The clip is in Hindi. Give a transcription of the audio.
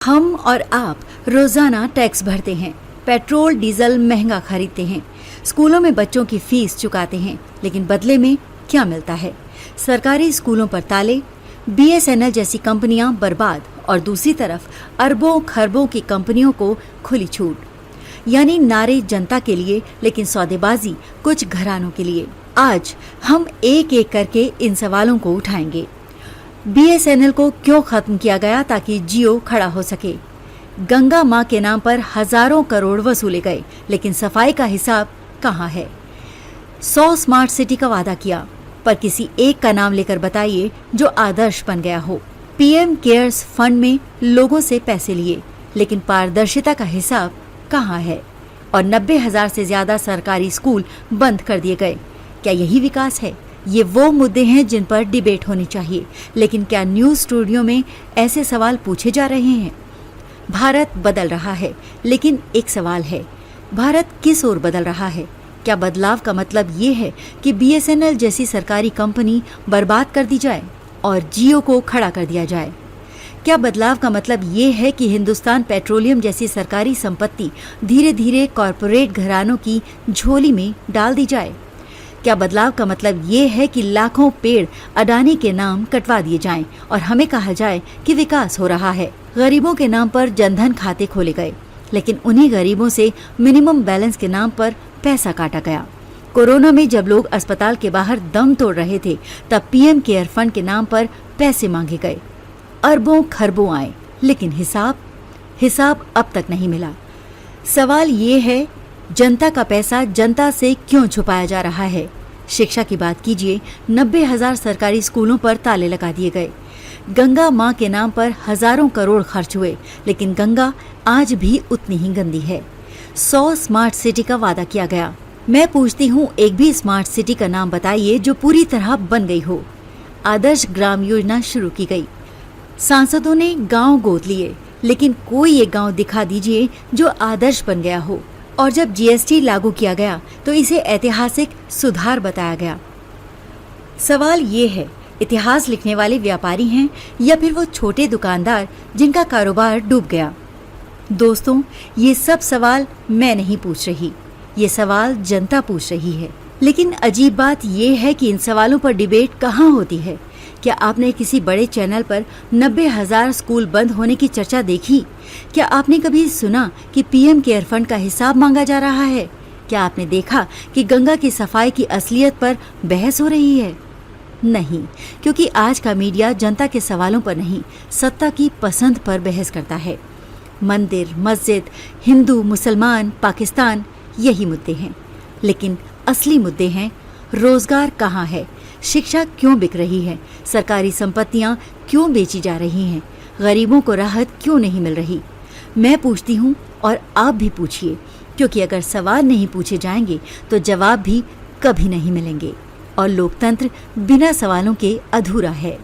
हम और आप रोजाना टैक्स भरते हैं, पेट्रोल डीजल महंगा खरीदते हैं, स्कूलों में बच्चों की फीस चुकाते हैं, लेकिन बदले में क्या मिलता है? सरकारी स्कूलों पर ताले, BSNL जैसी कंपनियां बर्बाद और दूसरी तरफ अरबों खरबों की कंपनियों को खुली छूट। यानी नारे जनता के लिए, लेकिन सौदेबाजी कुछ घरानों के लिए। आज हम एक एक करके इन सवालों को उठाएंगे। BSNL को क्यों खत्म किया गया ताकि जियो खड़ा हो सके? गंगा मां के नाम पर हजारों करोड़ वसूले गए, लेकिन सफाई का हिसाब कहाँ है? 100 स्मार्ट सिटी का वादा किया, पर किसी एक का नाम लेकर बताइए जो आदर्श बन गया हो। PM केयर्स फंड में लोगों से पैसे लिए, लेकिन पारदर्शिता का हिसाब कहाँ है? और 90,000 से ज्यादा सरकारी स्कूल बंद कर दिए गए। क्या यही विकास है? ये वो मुद्दे हैं जिन पर डिबेट होनी चाहिए, लेकिन क्या न्यूज स्टूडियो में ऐसे सवाल पूछे जा रहे हैं? भारत बदल रहा है, लेकिन एक सवाल है, भारत किस ओर बदल रहा है? क्या बदलाव का मतलब ये है कि BSNL जैसी सरकारी कंपनी बर्बाद कर दी जाए और जियो को खड़ा कर दिया जाए? क्या बदलाव का मतलब ये है कि हिंदुस्तान पेट्रोलियम जैसी सरकारी संपत्ति धीरे धीरे कॉरपोरेट घरानों की झोली में डाल दी जाए? क्या बदलाव का मतलब ये है कि लाखों पेड़ अडानी के नाम कटवा दिए जाएं और हमें कहा जाए कि विकास हो रहा है? गरीबों के नाम पर जनधन खाते खोले गए, लेकिन उन्हीं गरीबों से मिनिमम बैलेंस के नाम पर पैसा काटा गया। कोरोना में जब लोग अस्पताल के बाहर दम तोड़ रहे थे, तब PM केयर फंड के नाम पर पैसे मांगे गए। अरबों खरबों आए, लेकिन हिसाब अब तक नहीं मिला। सवाल ये है, जनता का पैसा जनता से क्यों छुपाया जा रहा है? शिक्षा की बात कीजिए, 90,000 सरकारी स्कूलों पर ताले लगा दिए गए। गंगा मां के नाम पर हजारों करोड़ खर्च हुए, लेकिन गंगा आज भी उतनी ही गंदी है। 100 स्मार्ट सिटी का वादा किया गया। मैं पूछती हूँ, एक भी स्मार्ट सिटी का नाम बताइए जो पूरी तरह बन गई हो। आदर्श ग्राम योजना शुरू की गई, सांसदों ने गांव गोद लिए, लेकिन कोई एक गांव दिखा दीजिए जो आदर्श बन गया हो। और जब GST लागू किया गया तो इसे ऐतिहासिक सुधार बताया गया। सवाल ये है, इतिहास लिखने वाले व्यापारी हैं या फिर वो छोटे दुकानदार जिनका कारोबार डूब गया? दोस्तों, ये सब सवाल मैं नहीं पूछ रही, ये सवाल जनता पूछ रही है। लेकिन अजीब बात ये है कि इन सवालों पर डिबेट कहाँ होती है? क्या आपने किसी बड़े चैनल पर 90,000 स्कूल बंद होने की चर्चा देखी? क्या आपने कभी सुना कि PM केयर फंड का हिसाब मांगा जा रहा है? क्या आपने देखा कि गंगा की सफाई की असलियत पर बहस हो रही है? नहीं, क्योंकि आज का मीडिया जनता के सवालों पर नहीं, सत्ता की पसंद पर बहस करता है। मंदिर, मस्जिद, हिंदू, मुसलमान, पाकिस्तान, यही मुद्दे हैं। लेकिन असली मुद्दे हैं, रोजगार कहाँ है? शिक्षा क्यों बिक रही है? सरकारी संपत्तियां क्यों बेची जा रही हैं? गरीबों को राहत क्यों नहीं मिल रही? मैं पूछती हूँ और आप भी पूछिए, क्योंकि अगर सवाल नहीं पूछे जाएंगे तो जवाब भी कभी नहीं मिलेंगे और लोकतंत्र बिना सवालों के अधूरा है।